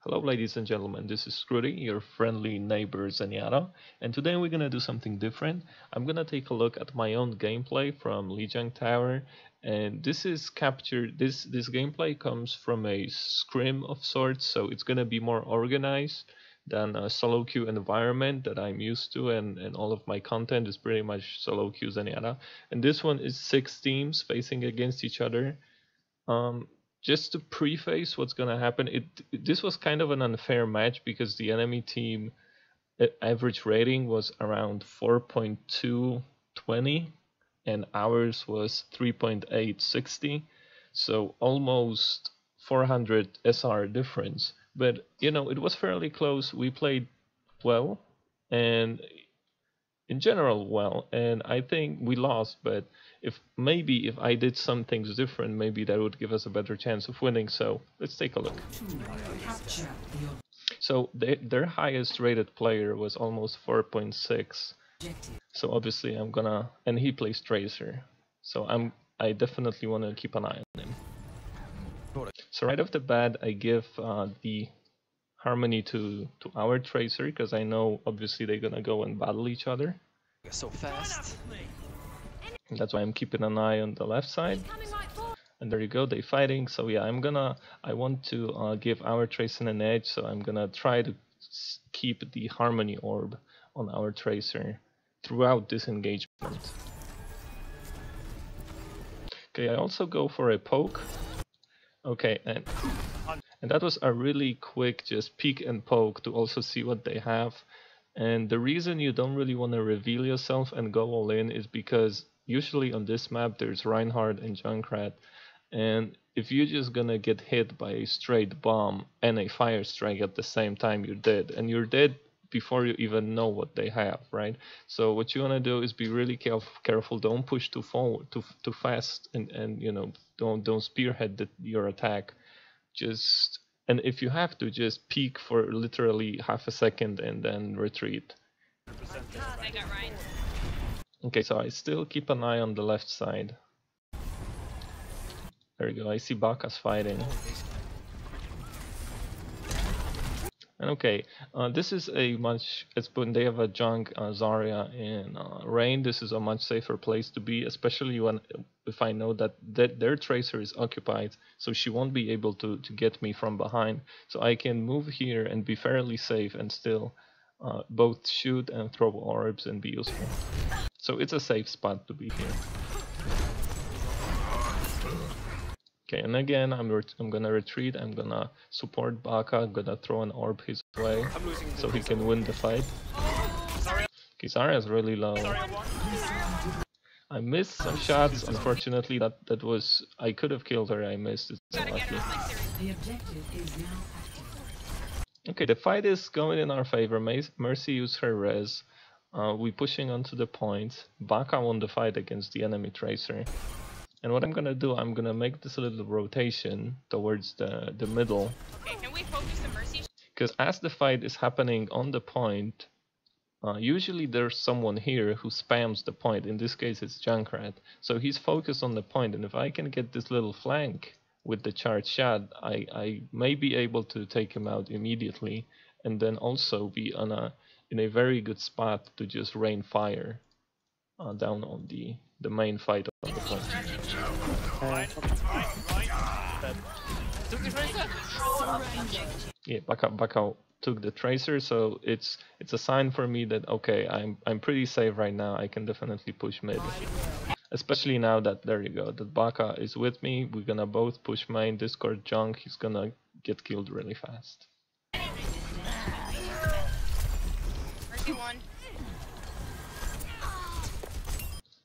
Hello ladies and gentlemen, this is Scruty, your friendly neighbor Zenyatta, and today we're gonna do something different. I'm gonna take a look at my own gameplay from Lijiang Tower, and this is captured. This gameplay comes from a scrim of sorts, so it's gonna be more organized than a solo queue environment that I'm used to, and all of my content is pretty much solo queue Zenyatta. And this one is 6 teams facing against each other. Um, just to preface what's gonna happen, this was kind of an unfair match because the enemy team average rating was around 4.220 and ours was 3.860, so almost 400 SR difference. But you know, it was fairly close. We played well, and in general well, and I think we lost, but if I did some things different, maybe that would give us a better chance of winning. So let's take a look. So their highest rated player was almost 4.6. So obviously I'm gonna, and he plays Tracer, so I definitely want to keep an eye on him. So right off the bat I give the Harmony to our Tracer, because I know obviously they're gonna go and battle each other. So fast. And that's why I'm keeping an eye on the left side. And there you go, they fighting. So yeah, I want to give our Tracer an edge, so I'm gonna try to keep the Harmony Orb on our Tracer throughout this engagement. Okay, I also go for a poke. Okay, and that was a really quick just peek and poke to also see what they have. And the reason you don't really want to reveal yourself and go all in is because usually on this map there's Reinhardt and Junkrat, and if you're just gonna get hit by a straight bomb and a fire strike at the same time, you're dead, and you're dead before you even know what they have, right? So what you want to do is be really careful. Don't push too forward, too fast, and you know, don't spearhead your attack. Just, and if you have to, just peek for literally half a second and then retreat. Okay, so I still keep an eye on the left side. There you go, I see Baka's fighting. And okay, this is a much, when they have a junk Zarya in Rain, this is a much safer place to be, especially if I know that their Tracer is occupied, so she won't be able to get me from behind. So I can move here and be fairly safe and still both shoot and throw orbs and be useful. So it's a safe spot to be here. Okay, and again, I'm gonna retreat. I'm gonna support Baka. I'm gonna throw an orb his way so he can win the fight. Okay, Zarya's really low. I missed some shots. Unfortunately, that was, I could have killed her. I missed. It's unlucky. Okay, the fight is going in our favor. Mercy used her res. We pushing onto the point. Baka won the fight against the enemy Tracer. And what I'm gonna do, I'm gonna make this a little rotation towards the middle. Okay, can we focus the Mercy? Because as the fight is happening on the point, usually there's someone here who spams the point. In this case, it's Junkrat. So he's focused on the point, and if I can get this little flank with the charged shot, I may be able to take him out immediately, and then also be in a very good spot to just rain fire down on the main fight on the point. Yeah, Baka took the Tracer, so it's a sign for me that okay, I'm pretty safe right now. I can definitely push mid, especially now that, there you go, that Baka is with me. We're gonna both push main. Discord junk, he's gonna get killed really fast. Mercy won.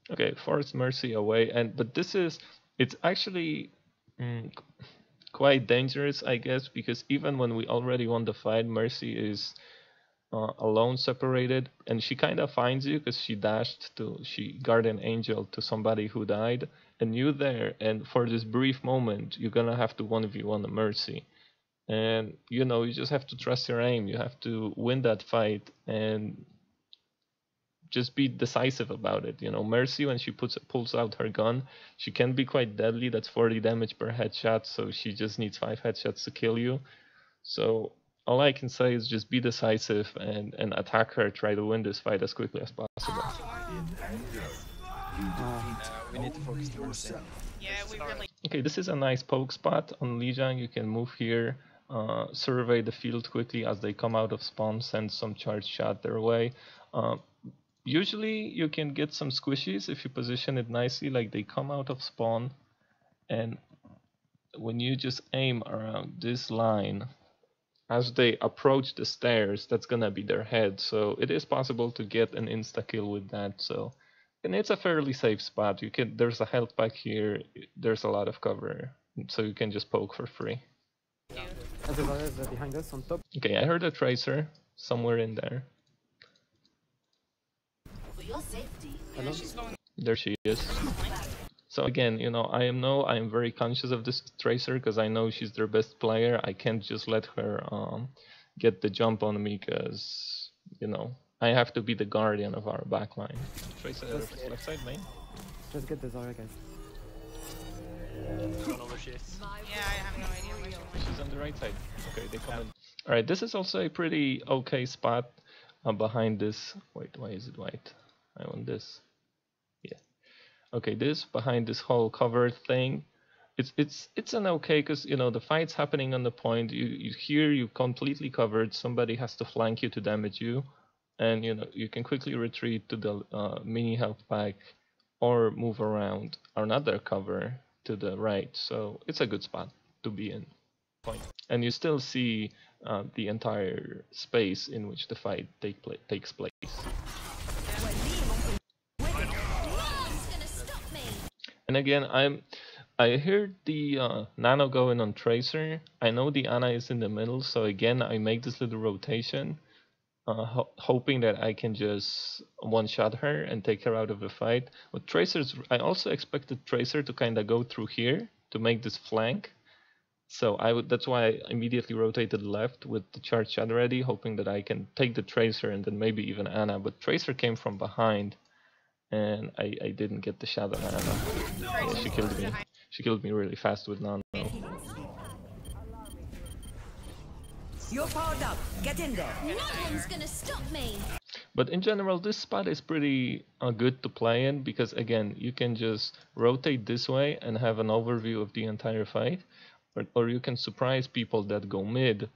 Okay, force Mercy away, but it's actually quite dangerous, I guess, because even when we already won the fight, Mercy is alone, separated, and she kind of finds you because she Guardian Angel to somebody who died, and you there, and for this brief moment, you're gonna have to 1v1 a Mercy. And you know, you just have to trust your aim, you have to win that fight, and just be decisive about it. You know, Mercy, when she pulls out her gun, she can be quite deadly. That's 40 damage per headshot, so she just needs 5 headshots to kill you. So all I can say is just be decisive and attack her, try to win this fight as quickly as possible. We need to focus the Mercy. Yeah, we really. Okay, this is a nice poke spot on Lijiang. You can move here, survey the field quickly as they come out of spawn, send some charge shot their way. Usually you can get some squishies if you position it nicely, like they come out of spawn, and when you just aim around this line, as they approach the stairs, that's gonna be their head, so it is possible to get an insta-kill with that. So, and it's a fairly safe spot. You can, there's a health pack here, there's a lot of cover, so you can just poke for free. Everybody's behind us on top. Okay, I heard a tracer somewhere in there. For your safety. Yeah, she's going. There she is. So again, you know, I am very conscious of this tracer because I know she's their best player. I can't just let her get the jump on me because, you know, I have to be the guardian of our backline. Tracer left side main. Just get the Zarya, guys. Yeah, I have no idea where she went. She's on the right side. Okay, they come in. Alright, this is also a pretty okay spot behind this. Wait, why is it white? I want this. Yeah. Okay, this behind this whole cover thing. It's an okay, because you know the fight's happening on the point. You hear you completely covered. Somebody has to flank you to damage you, and you know you can quickly retreat to the mini health pack, or move around another cover to the right. So it's a good spot to be in. Point. And you still see the entire space in which the fight takes place. And again, I heard the Nano going on Tracer. I know the Ana is in the middle, so again I make this little rotation, hoping that I can just one-shot her and take her out of the fight. But Tracer's, I also expected Tracer to kind of go through here to make this flank. So that's why I immediately rotated left with the charge shot ready, hoping that I can take the Tracer and then maybe even Ana. But Tracer came from behind, and I didn't get the shot on Ana. Yeah, she killed me. She killed me really fast with Nano. You're powered up. Get in there. Nothing's gonna stop me. But in general, this spot is pretty good to play in because again, you can just rotate this way and have an overview of the entire fight, or you can surprise people that go mid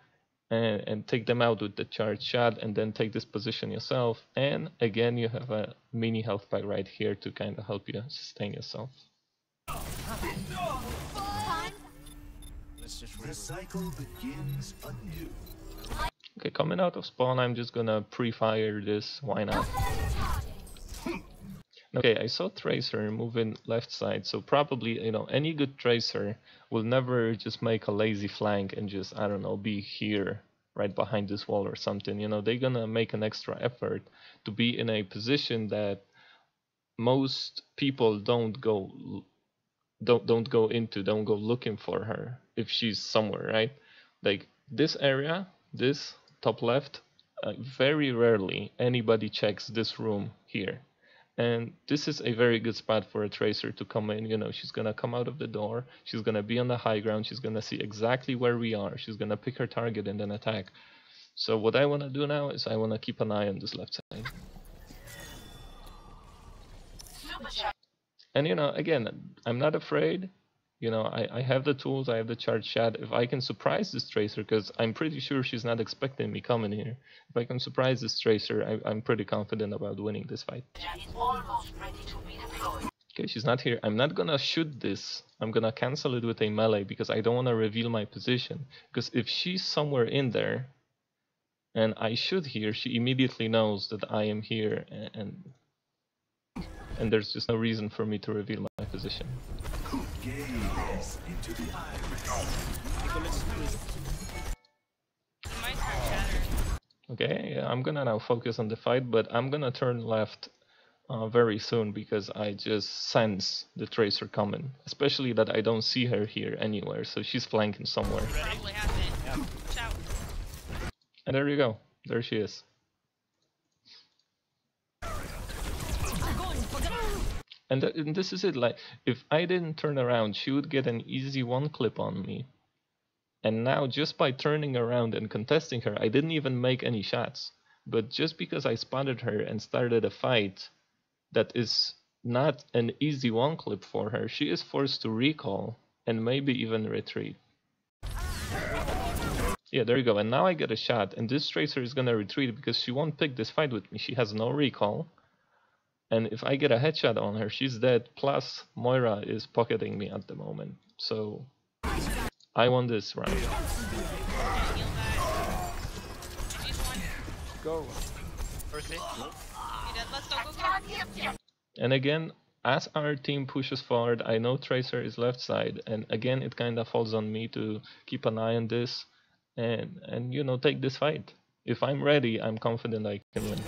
and take them out with the charge shot and then take this position yourself. And again, you have a mini health pack right here to kind of help you sustain yourself. The cycle begins anew. Okay, coming out of spawn, I'm just gonna pre-fire this. Why not? Okay, I saw Tracer moving left side, so probably, you know, any good Tracer will never just make a lazy flank and just, I don't know, be here right behind this wall or something. You know, they're gonna make an extra effort to be in a position that most people don't go looking for her if she's somewhere, right? Like this area, this top left, very rarely anybody checks this room here. And this is a very good spot for a Tracer to come in. You know, she's gonna come out of the door, she's gonna be on the high ground, she's gonna see exactly where we are, she's gonna pick her target and then attack. So what I wanna do now is I wanna keep an eye on this left side. And you know, again, I'm not afraid. You know, I have the tools, I have the charge shot. If I can surprise this Tracer, because I'm pretty sure she's not expecting me coming here. If I can surprise this Tracer, I'm pretty confident about winning this fight. Okay, she's not here. I'm not gonna shoot this. I'm gonna cancel it with a melee because I don't want to reveal my position. Because if she's somewhere in there, and I shoot here, she immediately knows that I am here, and there's just no reason for me to reveal my position. Gaze into the Okay, yeah, I'm gonna now focus on the fight, but I'm gonna turn left very soon because I just sense the Tracer coming. Especially that I don't see her here anywhere, so she's flanking somewhere. Probably happened. Ciao. And there you go, there she is. And this is it, like, if I didn't turn around, she would get an easy one clip on me. And now just by turning around and contesting her, I didn't even make any shots. But just because I spotted her and started a fight that is not an easy one clip for her, she is forced to recall and maybe even retreat. Yeah, there you go. And now I get a shot, and this Tracer is gonna retreat because she won't pick this fight with me. She has no recall. And if I get a headshot on her, she's dead. Plus, Moira is pocketing me at the moment. So, I won this round. Go. First hit. Let's go. And again, as our team pushes forward, I know Tracer is left side. And again, it kind of falls on me to keep an eye on this. And you know, take this fight. If I'm ready, I'm confident I can win.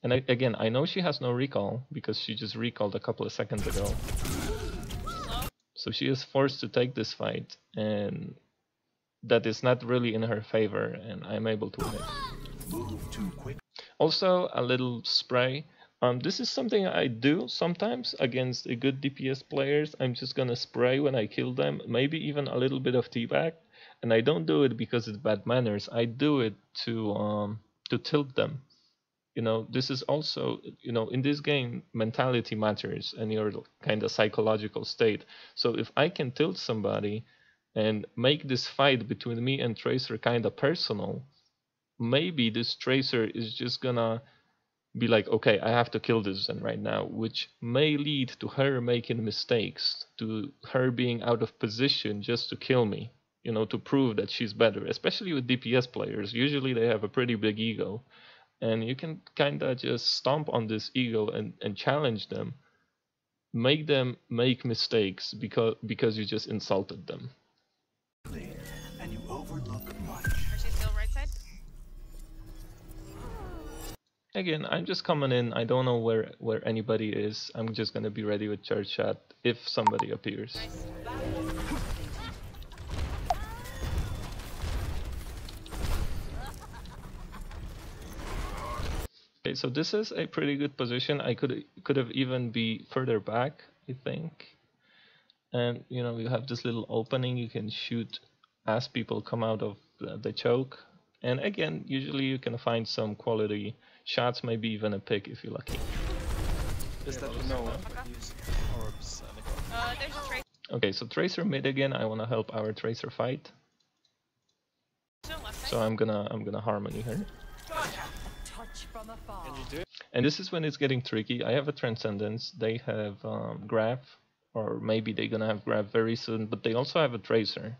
And again, I know she has no recall because she just recalled a couple of seconds ago. So she is forced to take this fight, and that is not really in her favor, and I'm able to win it. Move too quick. Also, a little spray. This is something I do sometimes against a good DPS players. I'm just gonna spray when I kill them, maybe even a little bit of teabag. And I don't do it because it's bad manners. I do it to tilt them. You know, this is also, you know, in this game, mentality matters and your kind of psychological state. So if I can tilt somebody and make this fight between me and Tracer kind of personal, maybe this Tracer is just gonna be like, okay, I have to kill this Zen right now, which may lead to her making mistakes, to her being out of position just to kill me, you know, to prove that she's better, especially with DPS players. Usually they have a pretty big ego, and you can kind of just stomp on this ego and challenge them, make them make mistakes because you just insulted them. And you overlook much. Are she still right side? Again, I'm just coming in. I don't know where anybody is. I'm just gonna be ready with charge shot if somebody appears. Nice. Okay, so this is a pretty good position. I could have even be further back, I think. And you know, you have this little opening you can shoot as people come out of the choke. And again, usually you can find some quality shots, maybe even a pick if you're lucky. Just let me know. Use orbs. There's a trace. Okay, so Tracer mid again. I want to help our Tracer fight. Still left side. So I'm gonna harmony her. Touch from afar. Can you do it? And this is when it's getting tricky. I have a Transcendence. They have Grab, or maybe they're gonna have Grab very soon. But they also have a Tracer.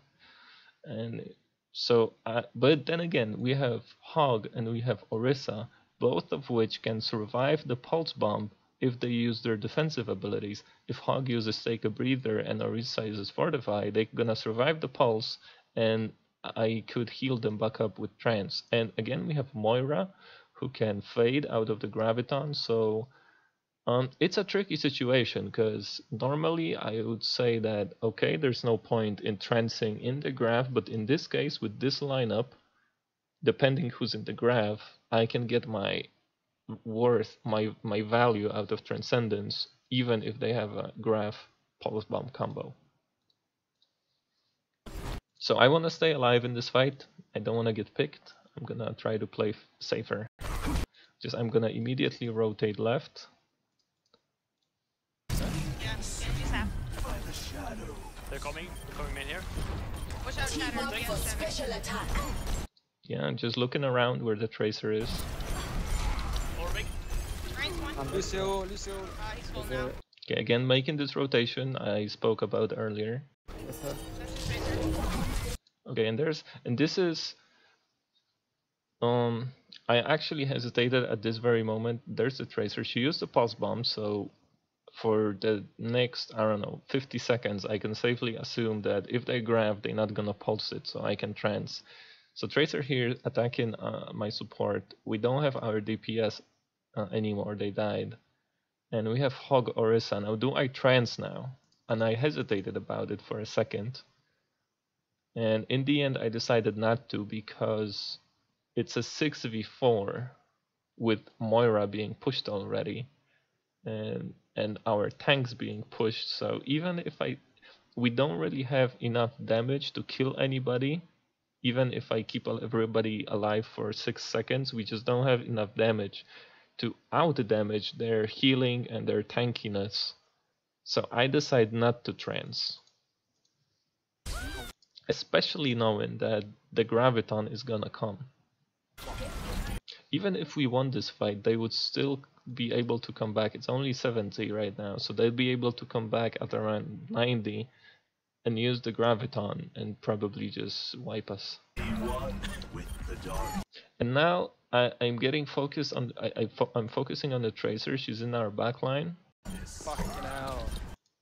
And so, but then again, we have Hog and we have Orisa, both of which can survive the Pulse Bomb if they use their defensive abilities. If Hog uses Take a Breather and Orisa uses Fortify, they're gonna survive the Pulse, and I could heal them back up with Trance. And again, we have Moira, who can fade out of the Graviton, so it's a tricky situation, because normally I would say that, okay, there's no point in trancing in the graph, but in this case, with this lineup, depending who's in the graph, I can get my worth, my value out of Transcendence, even if they have a graph Pulse Bomb combo. So I want to stay alive in this fight. I don't want to get picked. I'm gonna try to play safer. Just I'm gonna immediately rotate left. Yeah, she's half. They're coming in here. Watch out, Shatter. Against 7. Yeah, just looking around where the Tracer is. Orbing. Ryan's one. Lucio. He's full now. Okay, again making this rotation I spoke about earlier. Yes, sir. That's the tracer. Okay, and this is I actually hesitated at this very moment. There's the Tracer. She used the Pulse Bomb, so for the next, I don't know, 50 seconds, I can safely assume that if they grab, they're not gonna pulse it, so I can trance. So Tracer here attacking my support. We don't have our DPS anymore, they died. And we have Hog Orisa. Now, do I trance now? And I hesitated about it for a second. And in the end, I decided not to, because it's a 6v4 with Moira being pushed already. And our tanks being pushed, so even we don't really have enough damage to kill anybody. Even if I keep everybody alive for 6 seconds, we just don't have enough damage to out-damage their healing and their tankiness. So I decide not to trance. Especially knowing that the Graviton is gonna come. Even if we won this fight, they would still be able to come back. It's only 70 right now, so they'll be able to come back at around 90 and use the Graviton and probably just wipe us. And now I'm getting focused on I'm focusing on the Tracer. She's in our backline. Fucking hell.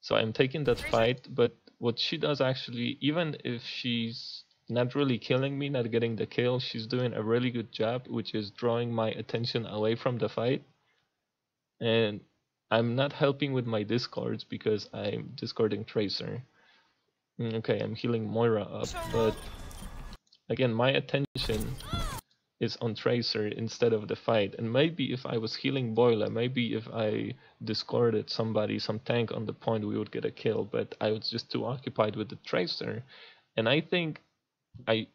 So I'm taking that fight, but what she does actually, even if she's not really killing me, not getting the kill, she's doing a really good job, which is drawing my attention away from the fight. And I'm not helping with my discords because I'm discording Tracer. Okay, I'm healing Moira up, but again, my attention is on Tracer instead of the fight. And maybe if I was healing Boiler, maybe if I discorded somebody, some tank on the point, we would get a kill, but I was just too occupied with the Tracer. And I think I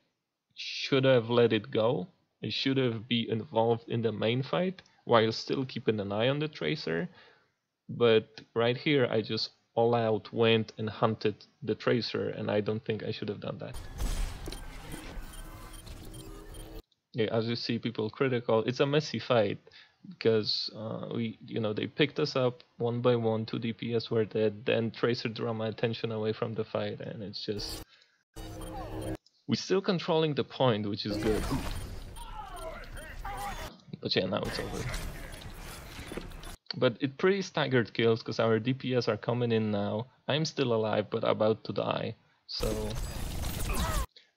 should have let it go. I should have been involved in the main fight while still keeping an eye on the Tracer. But right here, I just all out went and hunted the Tracer, and I don't think I should have done that. Yeah, as you see, people critical. It's a messy fight because they picked us up one by one. 2 DPS were dead. Then Tracer drew my attention away from the fight, and it's just we're still controlling the point, which is good. But yeah, now it's over. But it's pretty staggered kills because our DPS are coming in now. I'm still alive, but about to die, so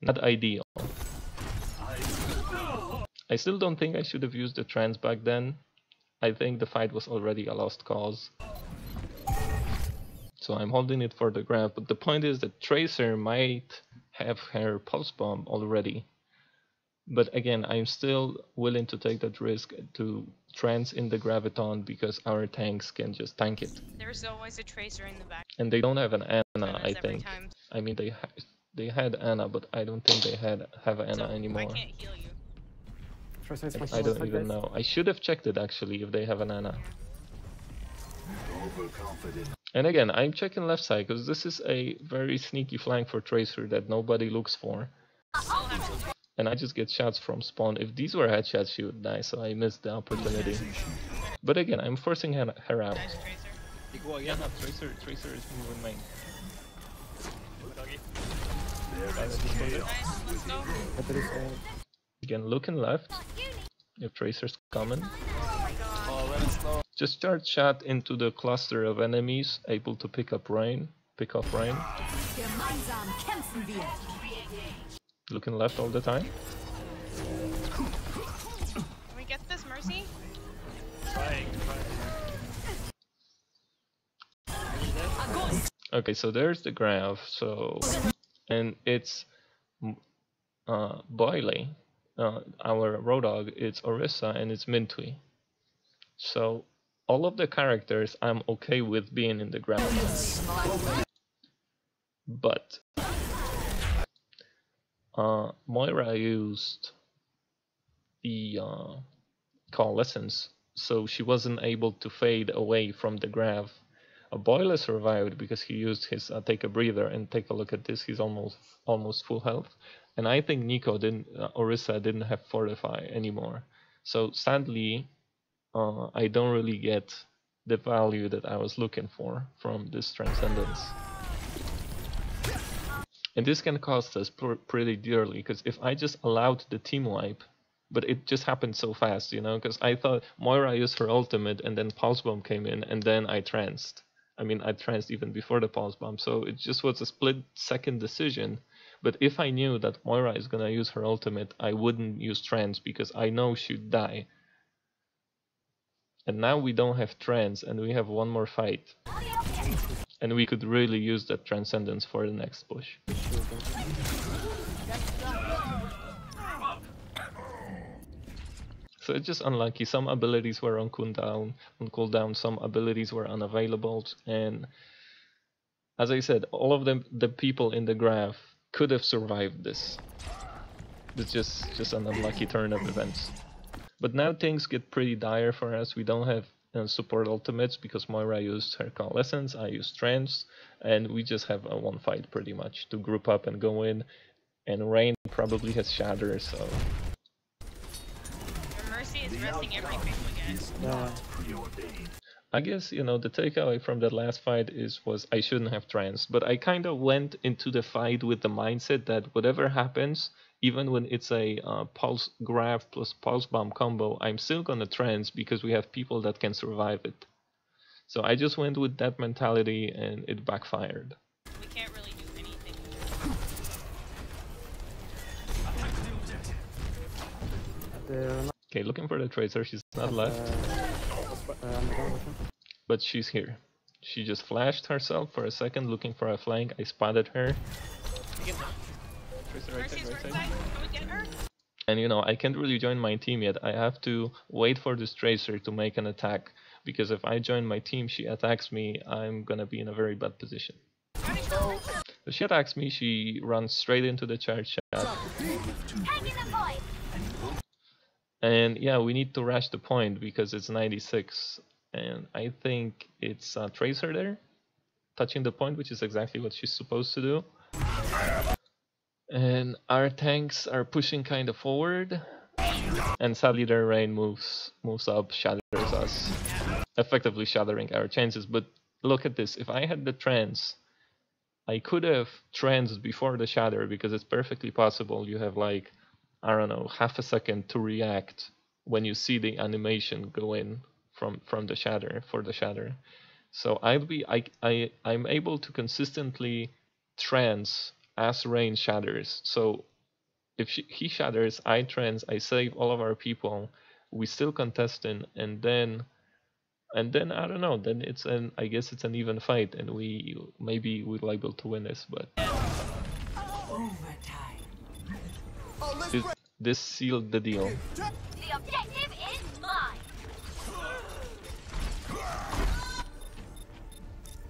not ideal. I still don't think I should have used the trance back then. I think the fight was already a lost cause. So I'm holding it for the grab, but the point is that Tracer might have her pulse bomb already. But again, I'm still willing to take that risk to trance in the Graviton because our tanks can just tank it. There's always a Tracer in the back. And they don't have an Ana, I Every think. time. I mean, they had Ana, but I don't think they have Ana So anymore. I can't heal you. I don't even know. I should have checked it actually if they have an Ana. And again, I'm checking left side because this is a very sneaky flank for Tracer that nobody looks for. And I just get shots from spawn. If these were headshots, she would die, so I missed the opportunity. But again, I'm forcing her out. Nice Tracer. Yeah, no, Tracer is moving main. Nice, let's go. Again, looking left. If Tracer's coming. Oh, let us know. Just charge shot into the cluster of enemies, able to pick up rain. Pick off rain. Looking left all the time. Can we get this Mercy? Trying. Okay, so there's the graph. So, and it's Boily, our road dog. It's Orisa and it's Mintui. So all of the characters I'm okay with being in the graph. But Moira used the coalescence, so she wasn't able to fade away from the graph. Boiler survived because he used his take a breather, and take a look at this, he's almost full health. And I think Orisa didn't have fortify anymore. So sadly, I don't really get the value that I was looking for from this Transcendence. And this can cost us pretty dearly, because if I just allowed the team wipe, but it just happened so fast, because I thought Moira used her ultimate and then Pulse Bomb came in and then I tranced. I mean, I tranced even before the Pulse Bomb, so it just was a split-second decision. But if I knew that Moira is gonna use her ultimate, I wouldn't use trance because I know she'd die. And now we don't have trance and we have one more fight. And we could really use that Transcendence for the next push. So it's just unlucky. Some abilities were on cooldown, some abilities were unavailable, and as I said, all of them, the people in the graph could have survived this. It's just an unlucky turn of events. But now things get pretty dire for us. We don't have support ultimates because Moira used her Coalescence, I used Trance, and we just have a one fight pretty much to group up and go in. And Rain probably has Shatter, so... Your Mercy is resting everything again. Yeah. I guess, you know, the takeaway from that last fight was I shouldn't have Trance, but I kind of went into the fight with the mindset that whatever happens, even when it's a Pulse Graph plus Pulse Bomb combo, I'm still gonna Trance because we have people that can survive it. So I just went with that mentality and it backfired. We can't really do anything. Okay, looking for the Tracer, she's not left. But she's here. She just flashed herself for a second looking for a flank. I spotted her. Mercy's right side. Can we get her? And you know, I can't really join my team yet. I have to wait for this Tracer to make an attack. Because if I join my team, she attacks me, I'm gonna be in a very bad position. So she attacks me, she runs straight into the charge shot. And yeah, we need to rush the point because it's 96. And I think it's Tracer there, touching the point, which is exactly what she's supposed to do. And our tanks are pushing kind of forward. And sadly their Rain moves up, shatters us, effectively shattering our chances. But look at this, if I had the Trance, I could have Tranced before the shatter because it's perfectly possible you have like, I don't know, half a second to react when you see the animation go in from the shatter, for the shatter. So I'm able to consistently Trance as Rain shatters. So if he shatters, I Trance, I save all of our people, we still contesting, and then I don't know, then I guess it's an even fight and maybe we're able to win this, but this sealed the deal. The objective is mine.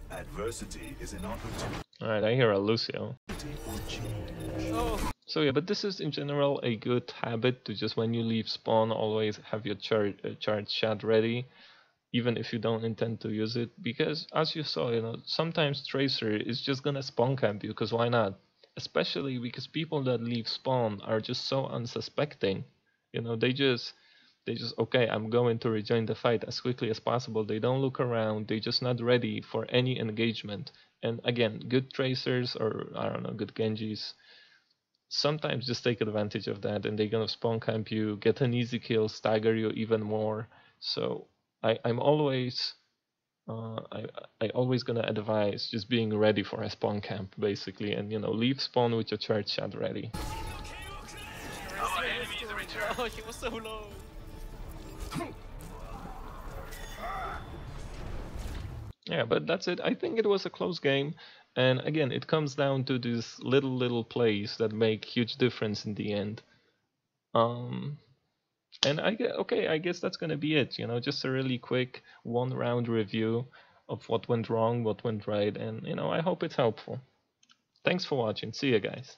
Adversity is an opportunity. Alright, I hear a Lucio. For change. So yeah, but this is in general a good habit to just when you leave spawn always have your charge shot ready, even if you don't intend to use it, because as you saw, you know, sometimes Tracer is just gonna spawn camp you, because why not? Especially because people that leave spawn are just so unsuspecting, you know, they just okay, I'm going to rejoin the fight as quickly as possible. They don't look around, they just not ready for any engagement. And again, good Tracers, or I don't know, good Genjis, sometimes just take advantage of that and they're gonna spawn camp you, get an easy kill, stagger you even more. So I'm always I always gonna advise just being ready for a spawn camp basically, and you know, leave spawn with your charge shot ready. Oh, he was so low. Yeah, but that's it. I think it was a close game. And again, it comes down to these little plays that make huge difference in the end. And I guess that's gonna be it. You know, just a really quick 1-round review of what went wrong, what went right, and you know, I hope it's helpful. Thanks for watching. See you guys.